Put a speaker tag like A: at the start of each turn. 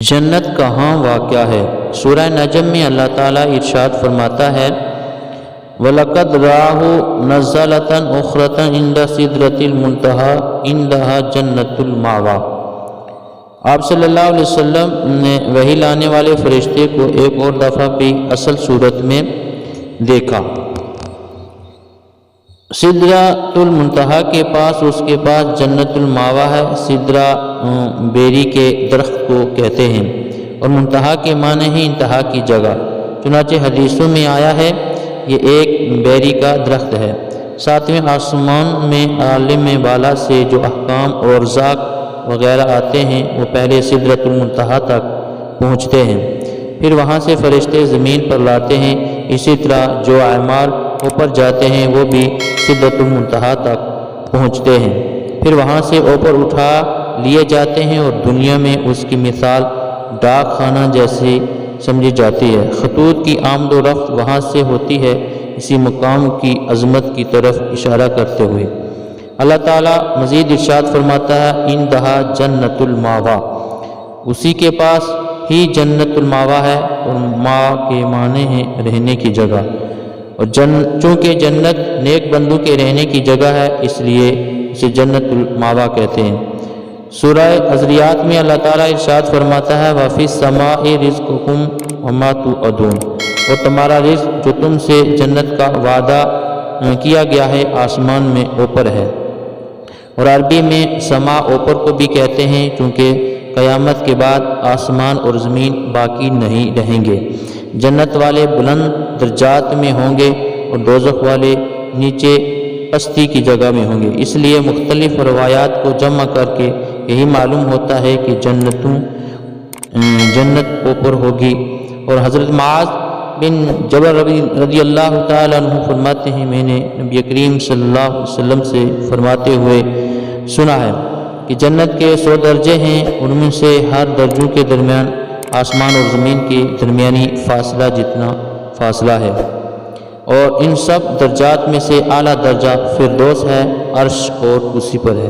A: جنت کہاں واقع ہے؟ سورہ نجم میں اللہ تعالیٰ ارشاد فرماتا ہے وَلَقَدْ رَآهُ نَزْلَةً أُخْرَىٰ عِندَ سِدْرَةِ الْمُنتَهَىٰ عِندَهَا جَنَّةُ الْمَأْوَىٰ۔ آپ صلی اللہ علیہ وسلم نے وحی لانے والے فرشتے کو ایک اور دفعہ بھی اصل صورت میں دیکھا۔ سدرۃ المنتہا کے پاس اس کے پاس جنت الماوا ہے۔ سدرہ بیری کے درخت کو کہتے ہیں اور منتہا کے معنی ہے انتہا کی جگہ۔ چنانچہ حدیثوں میں آیا ہے یہ ایک بیری کا درخت ہے۔ ساتویں آسمان میں عالم بالا سے جو احکام اور ارزاق وغیرہ آتے ہیں وہ پہلے سدرۃ المنتہا تک پہنچتے ہیں، پھر وہاں سے فرشتے زمین پر لاتے ہیں۔ اسی طرح جو اعمال اوپر جاتے ہیں وہ بھی سدرۃ المنتہا تک پہنچتے ہیں، پھر وہاں سے اوپر اٹھا لیے جاتے ہیں اور دنیا میں اس کی مثال ڈاک خانہ جیسی سمجھی جاتی ہے۔ خطوط کی آمد و رفت وہاں سے ہوتی ہے، اسی مقام کی عظمت کی طرف اشارہ کرتے ہوئے اللہ تعالیٰ مزید ارشاد فرماتا ہے عندہا جنت الماوا، اسی کے پاس ہی جنت الماوا ہے، اور ما کے معنی ہے رہنے کی جگہ، اور چونکہ جنت نیک بندوں کے رہنے کی جگہ ہے اس لیے اسے جنت الماوا کہتے ہیں۔ سورہ عذریات میں اللہ تعالیٰ ارشاد فرماتا ہے وَفِي السَّمَاءِ رِزْقُكُمْ وَمَا تُوعَدُونَ، اور تمہارا رزق جو تم سے جنت کا وعدہ کیا گیا ہے آسمان میں اوپر ہے۔ اور عربی میں سما اوپر کو بھی کہتے ہیں کیونکہ قیامت کے بعد آسمان اور زمین باقی نہیں رہیں گے۔ جنت والے بلند درجات میں ہوں گے اور دوزخ والے نیچے پستی کی جگہ میں ہوں گے۔ اس لیے مختلف روایات کو جمع کر کے یہی معلوم ہوتا ہے کہ جنت اوپر ہوگی۔ اور حضرت معاذ بن جبل رضی اللہ تعالیٰ عنہ فرماتے ہیں میں نے نبی کریم صلی اللہ علیہ وسلم سے فرماتے ہوئے سنا ہے کہ جنت کے 100 درجے ہیں، ان میں سے ہر درجوں کے درمیان آسمان اور زمین کے درمیانی فاصلہ جتنا فاصلہ ہے، اور ان سب درجات میں سے اعلیٰ درجہ فردوس ہے، عرش اور اسی پر ہے۔